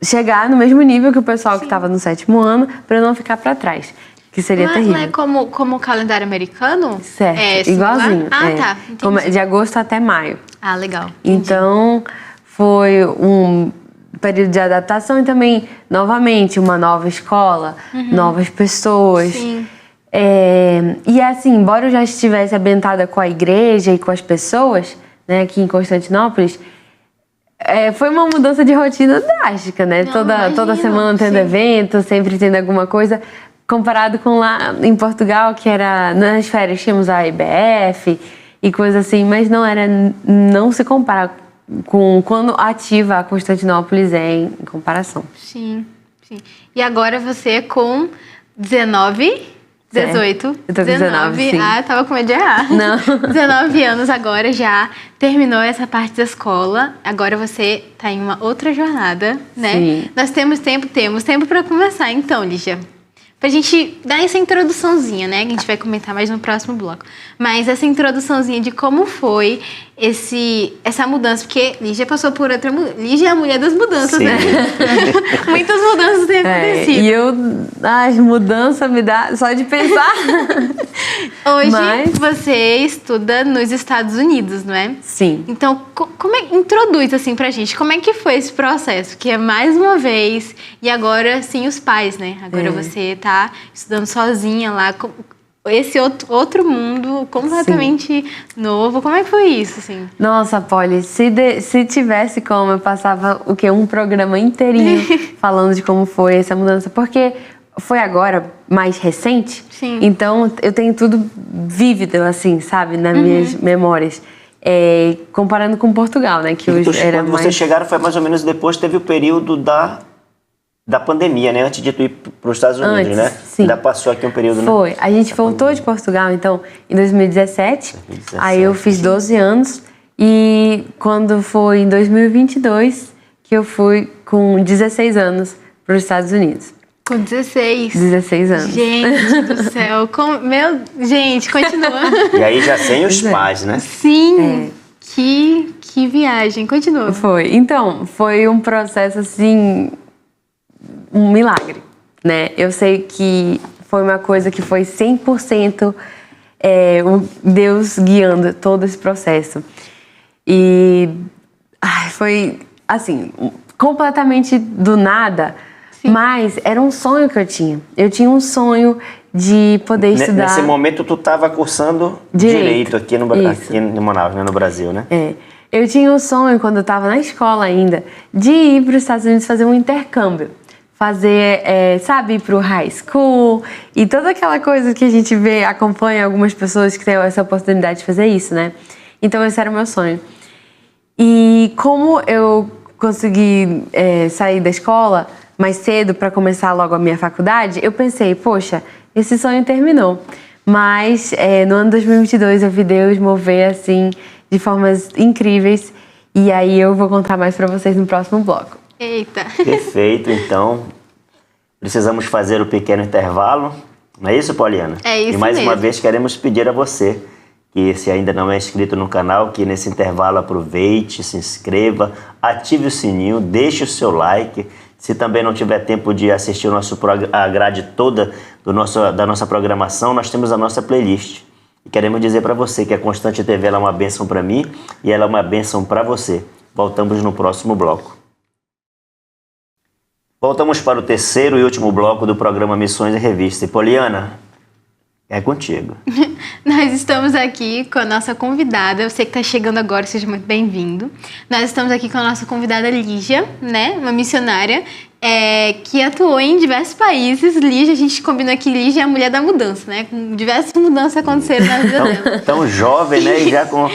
chegar no mesmo nível que o pessoal que estava no 7º ano, para eu não ficar para trás, que seria terrível. Não é como o calendário americano? Certo, igualzinho. Tá. Entendi. De agosto até maio. Ah, legal. Então, foi um período de adaptação e também, novamente, uma nova escola, novas pessoas. Sim. E assim, embora eu já estivesse ambientada com a igreja e com as pessoas, né, aqui em Constantinópolis, foi uma mudança de rotina drástica, né? Não, toda semana tendo evento, sempre tendo alguma coisa, comparado com lá em Portugal, que era nas férias tínhamos a IBF e coisa assim, mas não se compara com quando ativa a Constantinópolis em comparação. Sim. E agora você com 18? Eu tô com 19, sim. Ah, eu tava com medo de errar. Não. 19 anos agora, já terminou essa parte da escola. Agora você tá em uma outra jornada, né? Sim. Nós temos tempo pra conversar. Então, Lígia, pra gente dar essa introduçãozinha, né? Que a gente vai comentar mais no próximo bloco. Mas essa introduçãozinha de como foi essa mudança. Porque Lígia passou por outra... Lígia é a mulher das mudanças, Sim. né? Muitas mudanças têm acontecido. E eu... Ai, mudança me dá... Só de pensar. Hoje você estuda nos Estados Unidos, não é? Sim. Então, introduz assim pra gente, como é que foi esse processo? Que é mais uma vez, e agora sim os pais, né? Agora você tá estudando sozinha lá, esse outro mundo completamente novo. Como é que foi isso, assim? Nossa, Polly, se tivesse como, eu passava um programa inteirinho falando de como foi essa mudança, porque foi agora mais recente. Sim. Então eu tenho tudo vívido, assim, sabe, nas minhas memórias. Comparando com Portugal, né? Que hoje era quando mais... vocês chegaram foi mais ou menos depois, teve o período da pandemia, né? Antes de tu ir para os Estados Unidos, né? Sim. Ainda passou aqui um período, né? Foi. A gente voltou de Portugal, então, em 2017. Aí eu fiz 12 anos. E quando foi em 2022 que eu fui com 16 anos para os Estados Unidos. Com 16. 16 anos. Gente do céu. Gente, continua. E aí já sem os pais, né? Sim. Que viagem. Continua. Foi. Então, foi um processo, assim, um milagre, né? Eu sei que foi uma coisa que foi 100% o Deus guiando todo esse processo. E foi, assim, completamente do nada. Sim. Mas era um sonho que eu tinha. Eu tinha um sonho de poder estudar... Nesse momento, tu estava cursando Direito aqui em Manaus, né, no Brasil, né? Eu tinha um sonho, quando eu estava na escola ainda, de ir para os Estados Unidos fazer um intercâmbio. Fazer, sabe, ir para o high school e toda aquela coisa que a gente acompanha algumas pessoas que têm essa oportunidade de fazer isso, né? Então, esse era o meu sonho. E como eu consegui sair da escola mais cedo para começar logo a minha faculdade, eu pensei, poxa, esse sonho terminou. Mas no ano 2022 eu vi Deus mover assim de formas incríveis e aí eu vou contar mais para vocês no próximo bloco. Eita! Perfeito, então precisamos fazer o pequeno intervalo, não é isso, Poliana? É isso mesmo. E mais uma vez queremos pedir a você que, se ainda não é inscrito no canal, que nesse intervalo aproveite, se inscreva, ative o sininho, deixe o seu like. Se também não tiver tempo de assistir a grade toda da nossa programação, nós temos a nossa playlist. E queremos dizer para você que a Constante TV ela é uma bênção para mim e ela é uma bênção para você. Voltamos no próximo bloco. Voltamos para o terceiro e último bloco do programa Missões e Revista. E Poliana, é contigo. Nós estamos aqui com a nossa convidada. Você que está chegando agora, seja muito bem-vindo. Nós estamos aqui com a nossa convidada Lígia, né? Uma missionária que atuou em diversos países. Lígia, a gente combinou aqui, Lígia é a mulher da mudança, né? Com diversas mudanças aconteceram na vida dela. Tão jovem, né? E já com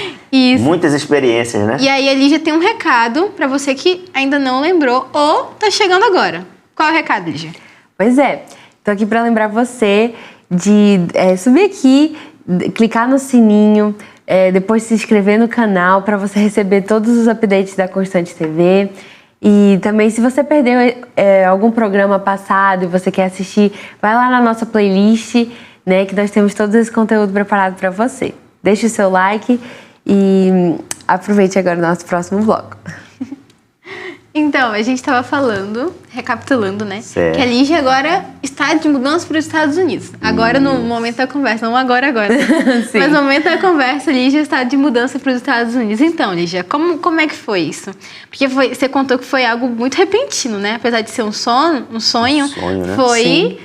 muitas experiências, né? E aí a Lígia tem um recado para você que ainda não lembrou ou está chegando agora. Qual é o recado, Lígia? Pois é, tô aqui para lembrar você de subir aqui, clicar no sininho, depois se inscrever no canal para você receber todos os updates da Constante TV. E também, se você perdeu algum programa passado e você quer assistir, vai lá na nossa playlist, né, que nós temos todo esse conteúdo preparado para você. Deixe o seu like e aproveite agora o nosso próximo bloco. Então, a gente estava falando, recapitulando, né? Certo. Que a Lígia agora está de mudança para os Estados Unidos. Agora, no momento da conversa, não agora. Sim. Mas no momento da conversa, a Lígia está de mudança para os Estados Unidos. Então, Lígia, como é que foi isso? Porque você contou que foi algo muito repentino, né? Apesar de ser um sonho, né? Foi Sim.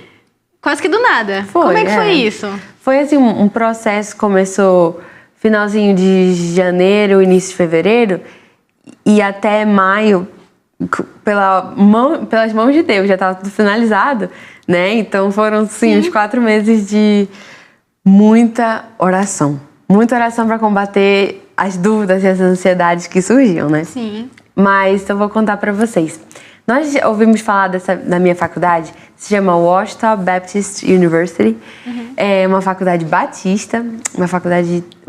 quase que do nada. Foi, como é que foi isso? Foi assim, um processo que começou finalzinho de janeiro, início de fevereiro, e até maio, pelas mãos de Deus, já estava tudo finalizado, né? Então foram, sim, uns 4 meses de muita oração. Muita oração para combater as dúvidas e as ansiedades que surgiam, né? Sim. Mas eu vou contar para vocês. Nós ouvimos falar da minha faculdade, se chama Ouachita Baptist University. É uma faculdade batista,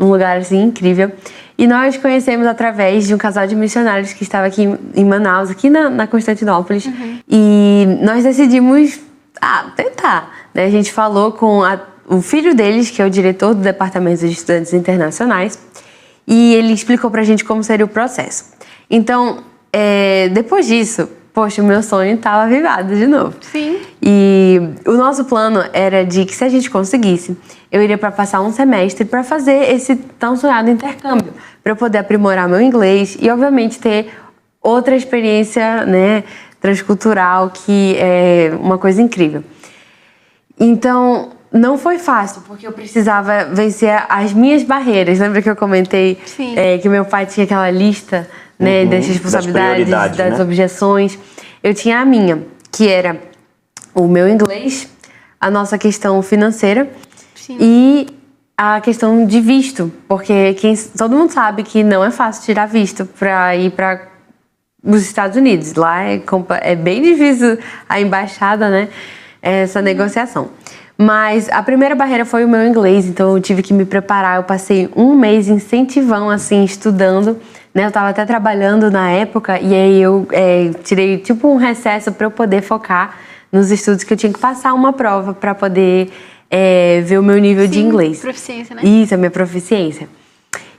um lugar assim incrível. E nós conhecemos através de um casal de missionários que estava aqui em Manaus, aqui na Constantinópolis. E nós decidimos tentar, né, a gente falou com o filho deles, que é o diretor do Departamento de Estudantes Internacionais, e ele explicou pra gente como seria o processo. Então, depois disso, poxa, o meu sonho estava avivado de novo. Sim. E o nosso plano era de que, se a gente conseguisse, eu iria para passar um semestre para fazer esse tão sonhado intercâmbio, para eu poder aprimorar meu inglês e, obviamente, ter outra experiência, né, transcultural, que é uma coisa incrível. Então, não foi fácil, porque eu precisava vencer as minhas barreiras. Lembra que eu comentei que meu pai tinha aquela lista, né, das responsabilidades, das objeções? Eu tinha a minha, que era o meu inglês, a nossa questão financeira e a questão de visto, porque todo mundo sabe que não é fácil tirar visto para ir para os Estados Unidos. Lá é bem difícil a embaixada, né, essa negociação. Mas a primeira barreira foi o meu inglês, então eu tive que me preparar. Eu passei um mês incentivão, assim, estudando, né? Eu estava até trabalhando na época, e aí eu tirei tipo um recesso para eu poder focar nos estudos, que eu tinha que passar uma prova para poder ver o meu nível de inglês. Proficiência, né? Isso, a minha proficiência.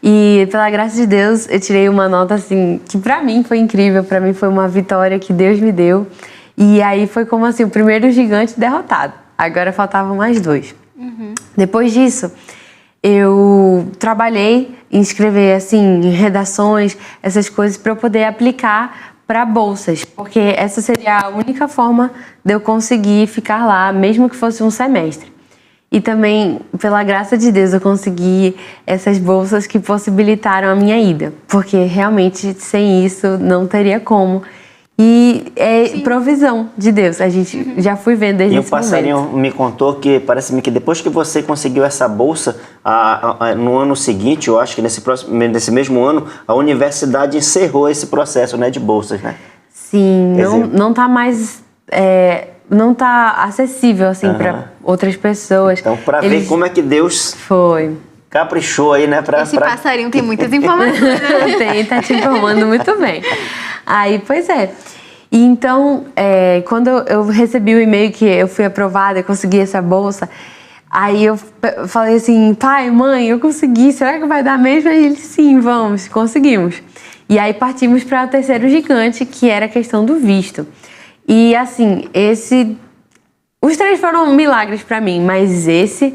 E pela graça de Deus, eu tirei uma nota assim, que pra mim foi incrível, pra mim foi uma vitória que Deus me deu. E aí foi como assim, o primeiro gigante derrotado. Agora faltavam mais 2. Depois disso, eu trabalhei em escrever assim, redações, essas coisas, para eu poder aplicar para bolsas, porque essa seria a única forma de eu conseguir ficar lá, mesmo que fosse um semestre. E também, pela graça de Deus, eu consegui essas bolsas que possibilitaram a minha ida, porque realmente sem isso não teria como. E provisão de Deus, a gente já foi vendo desde esse momento. E o passarinho me contou que, parece-me que depois que você conseguiu essa bolsa, no ano seguinte, eu acho que nesse mesmo ano, a universidade encerrou esse processo, né, de bolsas, né? Sim, não tá mais... não tá acessível, assim, para outras pessoas. Então, para ver como é que Deus... caprichou aí, né? Esse passarinho tem muitas informações, né? Tá te informando muito bem. Aí, pois é. E então, quando eu recebi o e-mail que eu fui aprovada e consegui essa bolsa, aí eu falei assim, pai, mãe, eu consegui, será que vai dar mesmo? Aí ele, sim, vamos, conseguimos. E aí partimos para o terceiro gigante, que era a questão do visto. E assim, os 3 foram milagres para mim, mas esse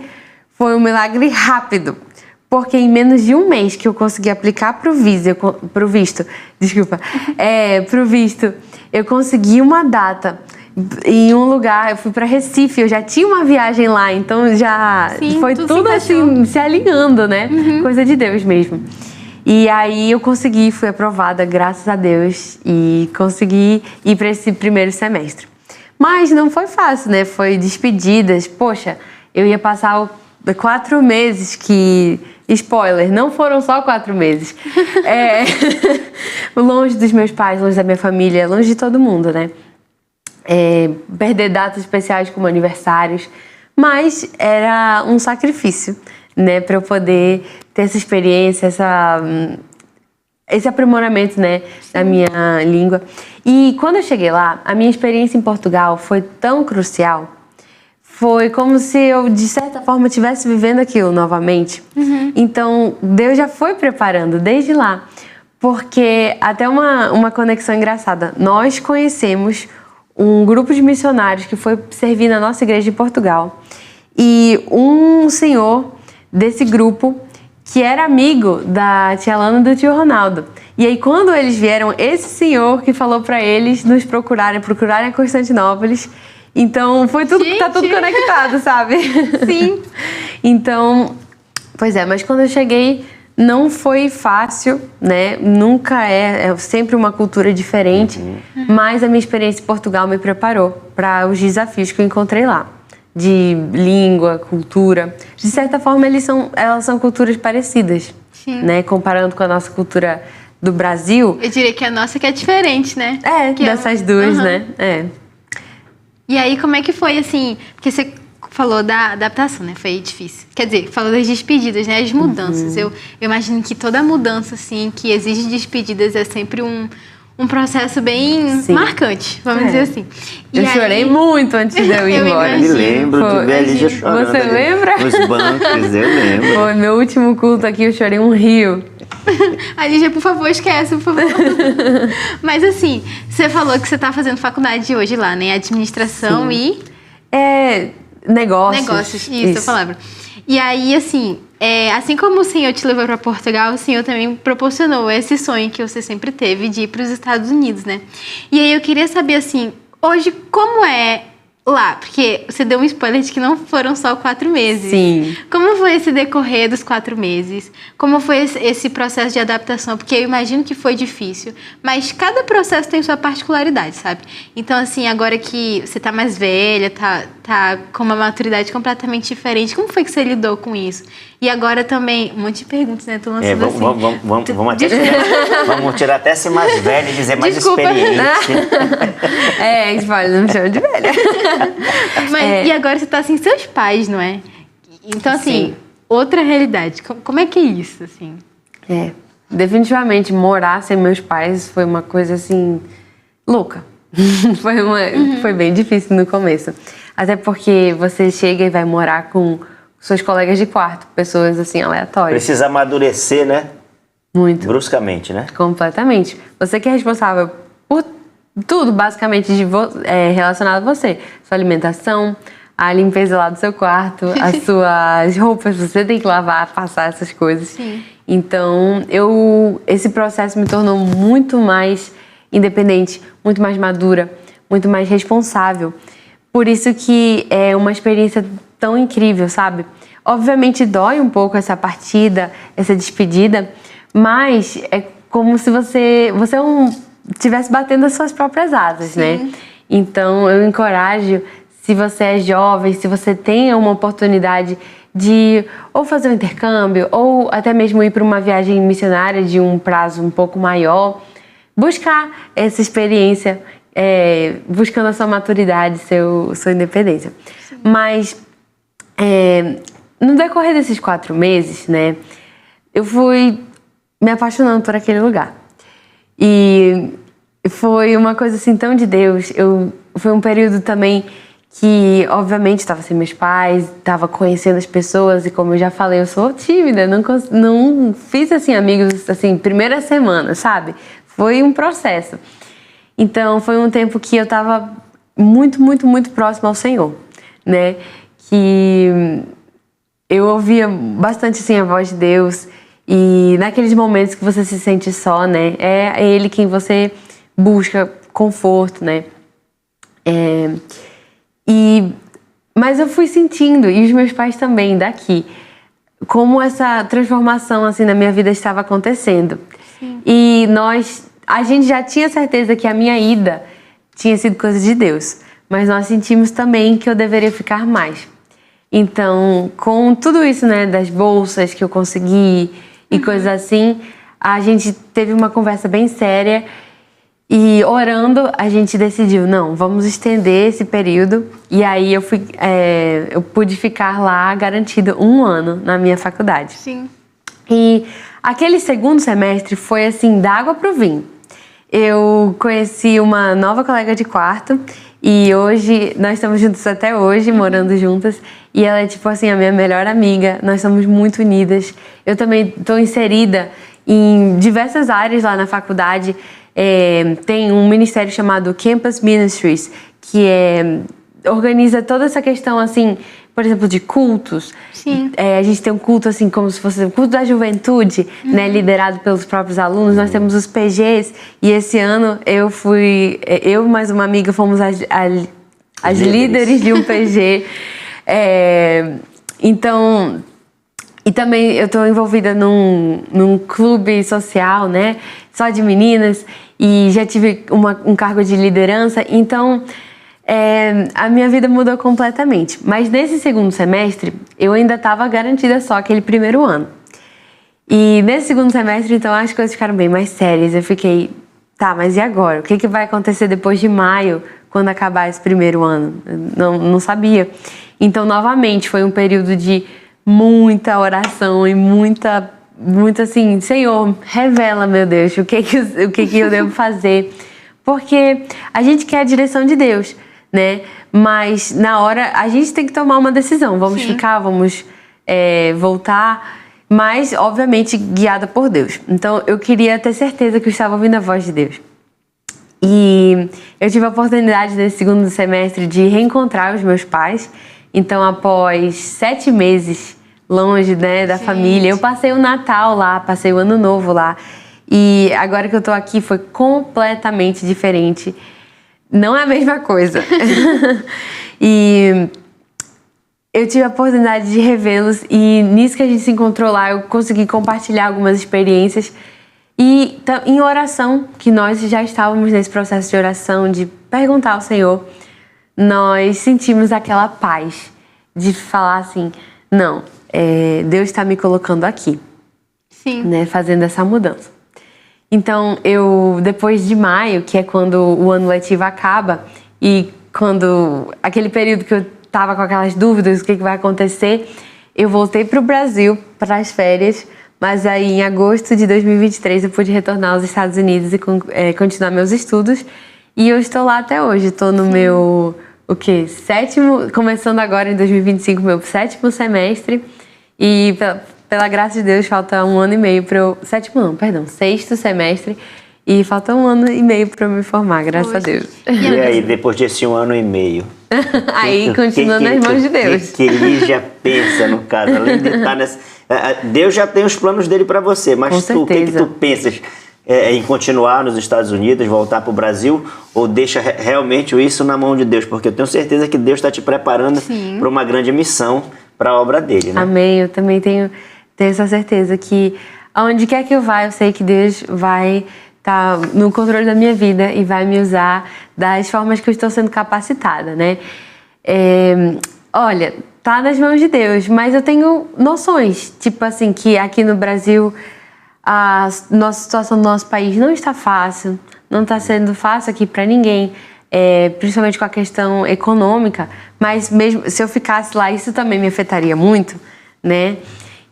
foi um milagre rápido. Porque em menos de um mês que eu consegui aplicar pro visto, eu consegui uma data em um lugar. Eu fui para Recife, eu já tinha uma viagem lá, então já foi tudo assim, se alinhando, né? Coisa de Deus mesmo. E aí eu fui aprovada, graças a Deus, e consegui ir para esse primeiro semestre. Mas não foi fácil, né? Foi despedidas. Poxa, eu ia passar 4 meses que... Spoiler, não foram só 4 meses. Longe dos meus pais, longe da minha família, longe de todo mundo, né? Perder datas especiais como aniversários. Mas era um sacrifício, né? Para eu poder ter essa experiência, esse aprimoramento, né? Da minha língua. E quando eu cheguei lá, a minha experiência em Portugal foi tão crucial. Foi como se eu, de certa forma, estivesse vivendo aquilo novamente. Então, Deus já foi preparando desde lá. Porque, até uma conexão engraçada, nós conhecemos um grupo de missionários que foi servir na nossa igreja em Portugal. E um senhor desse grupo, que era amigo da tia Lana e do tio Ronaldo. E aí, quando eles vieram, esse senhor que falou para eles nos procurarem a Constantinópolis. Então, foi tudo, tá tudo conectado, sabe? Sim. Então, pois mas quando eu cheguei, não foi fácil, né? Nunca é sempre uma cultura diferente. Mas a minha experiência em Portugal me preparou para os desafios que eu encontrei lá. De língua, cultura. De certa forma, elas são culturas parecidas, né? Comparando com a nossa cultura do Brasil. Eu diria que a nossa que é diferente, né? Dessas duas, né? E aí, como é que foi, assim... Porque você falou da adaptação, né? Foi difícil. Quer dizer, falou das despedidas, né? As mudanças. Eu imagino que toda mudança, assim, que exige despedidas é sempre um processo bem marcante, vamos dizer assim. Eu chorei muito antes de eu ir embora. Eu me lembro de ver a Lígia chorando. Você lembra? Nos bancos, eu lembro. Foi meu último culto aqui, eu chorei um rio. A Lígia, por favor, esquece, por favor. Mas assim, você falou que você tá fazendo faculdade hoje lá, né? Administração e... Negócios. Isso, a palavra. E aí, assim, assim como o Senhor te levou para Portugal, o Senhor também proporcionou esse sonho que você sempre teve de ir para os Estados Unidos, né? E aí eu queria saber, assim, hoje como é lá? Porque você deu um spoiler de que não foram só 4 meses. Sim. Como foi esse decorrer dos 4 meses? Como foi esse processo de adaptação? Porque eu imagino que foi difícil, mas cada processo tem sua particularidade, sabe? Então, assim, agora que você tá mais velha, tá com uma maturidade completamente diferente, como foi que você lidou com isso? E agora também, um monte de perguntas, né? Tô lançando Vamos tirar até ser mais velho e dizer mais experiente. Spoiler, não me chama de velha. Mas, e agora você tá assim, seus pais, não é? Então, assim, outra realidade. Como é que é isso, assim? Definitivamente, morar sem meus pais foi uma coisa, assim, louca. Foi bem difícil no começo. Até porque você chega e vai morar com seus colegas de quarto, pessoas, assim, aleatórias. Precisa amadurecer, né? Muito. Bruscamente, né? Completamente. Você que é responsável por tudo, basicamente, relacionado a você. Sua alimentação, a limpeza lá do seu quarto, as suas roupas, você tem que lavar, passar essas coisas. Sim. Então, esse processo me tornou muito mais independente, muito mais madura, muito mais responsável. Por isso que é uma experiência tão incrível, sabe? Obviamente dói um pouco essa partida, essa despedida, mas é como se você estivesse batendo as suas próprias asas, né? Então eu encorajo, se você é jovem, se você tem uma oportunidade de ou fazer um intercâmbio, ou até mesmo ir para uma viagem missionária de um prazo um pouco maior, buscar essa experiência, buscando a sua maturidade, sua independência. Sim. Mas no decorrer desses 4 meses, né, eu fui me apaixonando por aquele lugar. E foi uma coisa assim tão de Deus. Foi um período também que, obviamente, estava sem meus pais, estava conhecendo as pessoas, e como eu já falei, eu sou tímida, não fiz assim amigos assim primeira semana, sabe? Foi um processo. Então, foi um tempo que eu estava muito, muito, muito próximo ao Senhor, né? Que eu ouvia bastante assim a voz de Deus, e naqueles momentos que você se sente só, né? É Ele quem você busca conforto, né? Mas eu fui sentindo, e os meus pais também daqui, como essa transformação assim na minha vida estava acontecendo. Sim. E a gente já tinha certeza que a minha ida tinha sido coisa de Deus, mas nós sentimos também que eu deveria ficar mais. Então, com tudo isso, né, das bolsas que eu consegui e coisas assim, a gente teve uma conversa bem séria e orando a gente decidiu, não, vamos estender esse período. E aí eu pude ficar lá garantida 1 ano na minha faculdade. Sim. E aquele segundo semestre foi assim, da água pro vinho. Eu conheci uma nova colega de quarto e hoje, nós estamos juntos até hoje, morando juntas. E ela é tipo assim, a minha melhor amiga, nós somos muito unidas. Eu também estou inserida em diversas áreas lá na faculdade. Tem um ministério chamado Campus Ministries, que organiza toda essa questão assim, por exemplo, de cultos. Sim. A gente tem um culto assim, como se fosse o culto da juventude, né, liderado pelos próprios alunos. Nós temos os PGs, e esse ano eu e mais uma amiga fomos as líderes de um PG. Então, e também eu estou envolvida num clube social, né, só de meninas, e já tive um cargo de liderança. Então, a minha vida mudou completamente. Mas nesse segundo semestre, eu ainda estava garantida só aquele primeiro ano. E nesse segundo semestre, então, as coisas ficaram bem mais sérias. Eu fiquei, tá, mas e agora? O que vai acontecer depois de maio, quando acabar esse primeiro ano? Não sabia. Então, novamente, foi um período de muita oração e muita muito assim, Senhor, revela, meu Deus, o que eu devo fazer. Porque a gente quer a direção de Deus, né? Mas na hora a gente tem que tomar uma decisão. Vamos ficar, vamos voltar, mas obviamente guiada por Deus. Então eu queria ter certeza que eu estava ouvindo a voz de Deus. E eu tive a oportunidade nesse segundo semestre de reencontrar os meus pais. Então após 7 meses longe, né, da família, eu passei o Natal lá, passei o Ano Novo lá. E agora que eu tô aqui foi completamente diferente. Não é a mesma coisa. E eu tive a oportunidade de revê-los e nisso que a gente se encontrou lá, eu consegui compartilhar algumas experiências. E em oração, que nós já estávamos nesse processo de oração, de perguntar ao Senhor, nós sentimos aquela paz de falar assim, não, Deus está me colocando aqui. Sim. Né, fazendo essa mudança. Então, depois de maio, que é quando o ano letivo acaba, e quando aquele período que eu tava com aquelas dúvidas, o que vai acontecer, eu voltei pro Brasil para as férias, mas aí em agosto de 2023 eu pude retornar aos Estados Unidos e continuar meus estudos, e eu estou lá até hoje, estou no meu, começando agora em 2025, meu 7º semestre, e pela graça de Deus, falta 1 ano e meio para eu... 6º semestre. E falta 1 ano e meio para eu me formar, graças a Deus. E aí, depois desse 1 ano e meio? Aí, continua nas mãos de Deus. Que ele já pensa, no caso, além de estar nessa... Deus já tem os planos dele para você, mas o que tu pensas? Em continuar nos Estados Unidos, voltar para o Brasil, ou deixa realmente isso na mão de Deus? Porque eu tenho certeza que Deus está te preparando para uma grande missão, para a obra dele, né? Amém, eu também tenho essa certeza que aonde quer que eu vá, eu sei que Deus vai estar no controle da minha vida e vai me usar das formas que eu estou sendo capacitada, né? Olha, tá nas mãos de Deus, mas eu tenho noções, tipo assim, que aqui no Brasil a nossa situação do nosso país não está fácil, não está sendo fácil aqui para ninguém, principalmente com a questão econômica, mas mesmo se eu ficasse lá, isso também me afetaria muito, né?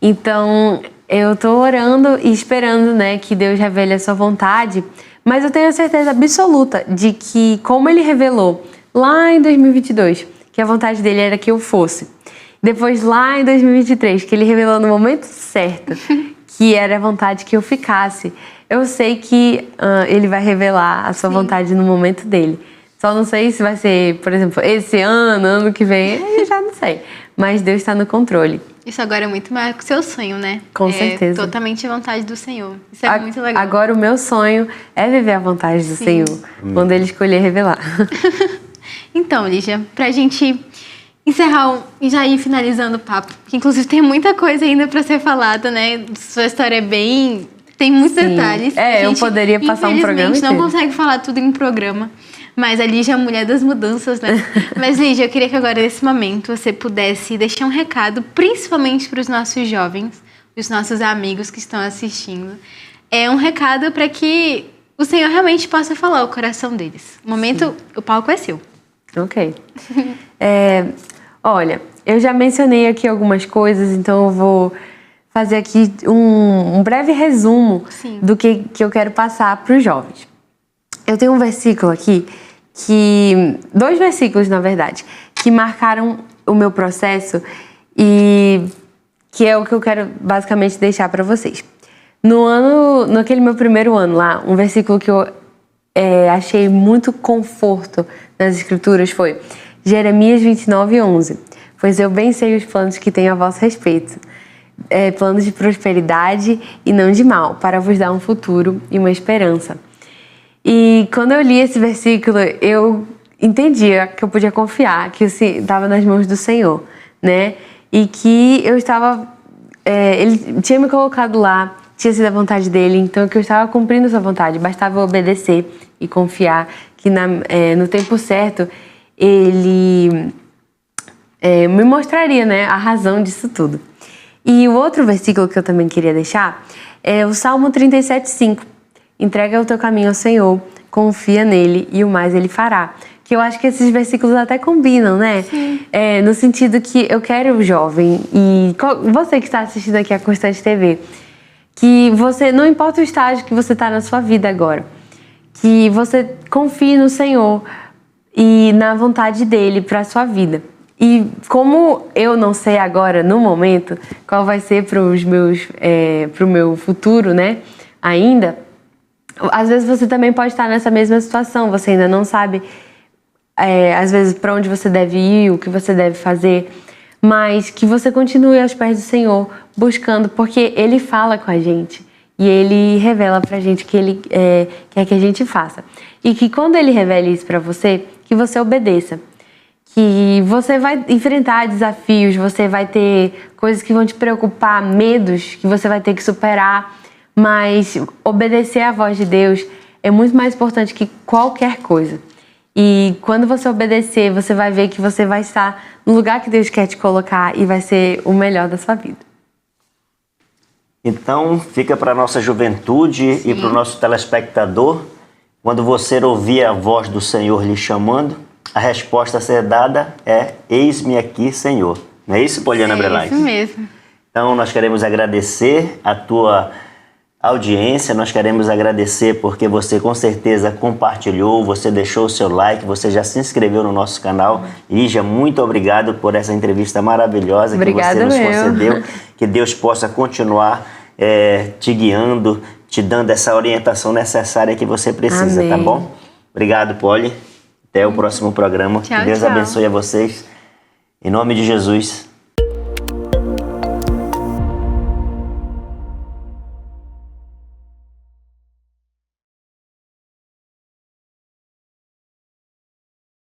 Então, eu tô orando e esperando, né, que Deus revele a sua vontade, mas eu tenho a certeza absoluta de que, como Ele revelou lá em 2022, que a vontade dele era que eu fosse, depois lá em 2023, que Ele revelou no momento certo, que era a vontade que eu ficasse, eu sei que Ele vai revelar a sua vontade no momento dele. Só não sei se vai ser, por exemplo, esse ano que vem, eu já não sei. Mas Deus está no controle. Isso agora é muito maior que o seu sonho, né? Com certeza. Totalmente a vontade do Senhor. Isso é muito legal. Agora o meu sonho é viver a vontade do Senhor, quando Ele escolher revelar. Então, Lígia, pra gente encerrar e já ir finalizando o papo, que inclusive tem muita coisa ainda pra ser falada, né? Sua história é bem... tem muitos detalhes. Eu poderia passar um programa inteiro. Não consegue falar tudo em um programa. Mas a Lígia é a mulher das mudanças, né? Mas, Lígia, eu queria que agora, nesse momento, você pudesse deixar um recado, principalmente para os nossos jovens, os nossos amigos que estão assistindo. É um recado para que o Senhor realmente possa falar o coração deles. No momento, o palco é seu. Ok. Olha, eu já mencionei aqui algumas coisas, então eu vou fazer aqui um breve resumo do que eu quero passar para os jovens. Eu tenho um versículo aqui, 2 versículos, na verdade, que marcaram o meu processo e que é o que eu quero basicamente deixar para vocês. Naquele meu primeiro ano lá, um versículo que eu achei muito conforto nas Escrituras foi Jeremias 29:11. Pois eu bem sei os planos que tenho a vosso respeito, planos de prosperidade e não de mal, para vos dar um futuro e uma esperança. E quando eu li esse versículo, eu entendia que eu podia confiar, que eu estava nas mãos do Senhor, né? E que eu estava... Ele tinha me colocado lá, tinha sido a vontade dele, então que eu estava cumprindo essa vontade. Bastava obedecer e confiar que no tempo certo Ele me mostraria, né, a razão disso tudo. E o outro versículo que eu também queria deixar é o Salmo 37:5. Entrega o teu caminho ao Senhor, confia nele e o mais ele fará. Que eu acho que esses versículos até combinam, né? Sim. No sentido que eu quero o jovem e você que está assistindo aqui a Constante TV, que você, não importa o estágio que você está na sua vida agora, que você confie no Senhor e na vontade dele para a sua vida. E como eu não sei agora, no momento, qual vai ser para o meu futuro, né, ainda, às vezes você também pode estar nessa mesma situação, você ainda não sabe, às vezes, para onde você deve ir, o que você deve fazer, mas que você continue aos pés do Senhor, buscando, porque Ele fala com a gente e Ele revela pra gente o que Ele quer que a gente faça. E que quando Ele revela isso pra você, que você obedeça. Que você vai enfrentar desafios, você vai ter coisas que vão te preocupar, medos que você vai ter que superar, mas obedecer à voz de Deus é muito mais importante que qualquer coisa. E quando você obedecer, você vai ver que você vai estar no lugar que Deus quer te colocar e vai ser o melhor da sua vida. Então, fica para a nossa juventude e para o nosso telespectador, quando você ouvir a voz do Senhor lhe chamando, a resposta a ser dada é: eis-me aqui, Senhor. Não é isso, Poliana Brelais? É isso mesmo. Então, nós queremos agradecer a tua audiência, nós queremos agradecer porque você com certeza compartilhou, você deixou o seu like, você já se inscreveu no nosso canal. Lígia, muito obrigado por essa entrevista maravilhosa que você nos concedeu. Que Deus possa continuar te guiando, te dando essa orientação necessária que você precisa. Amém. Tá bom? Obrigado, Poli. Até o próximo programa. Tchau, que Deus abençoe a vocês. Em nome de Jesus.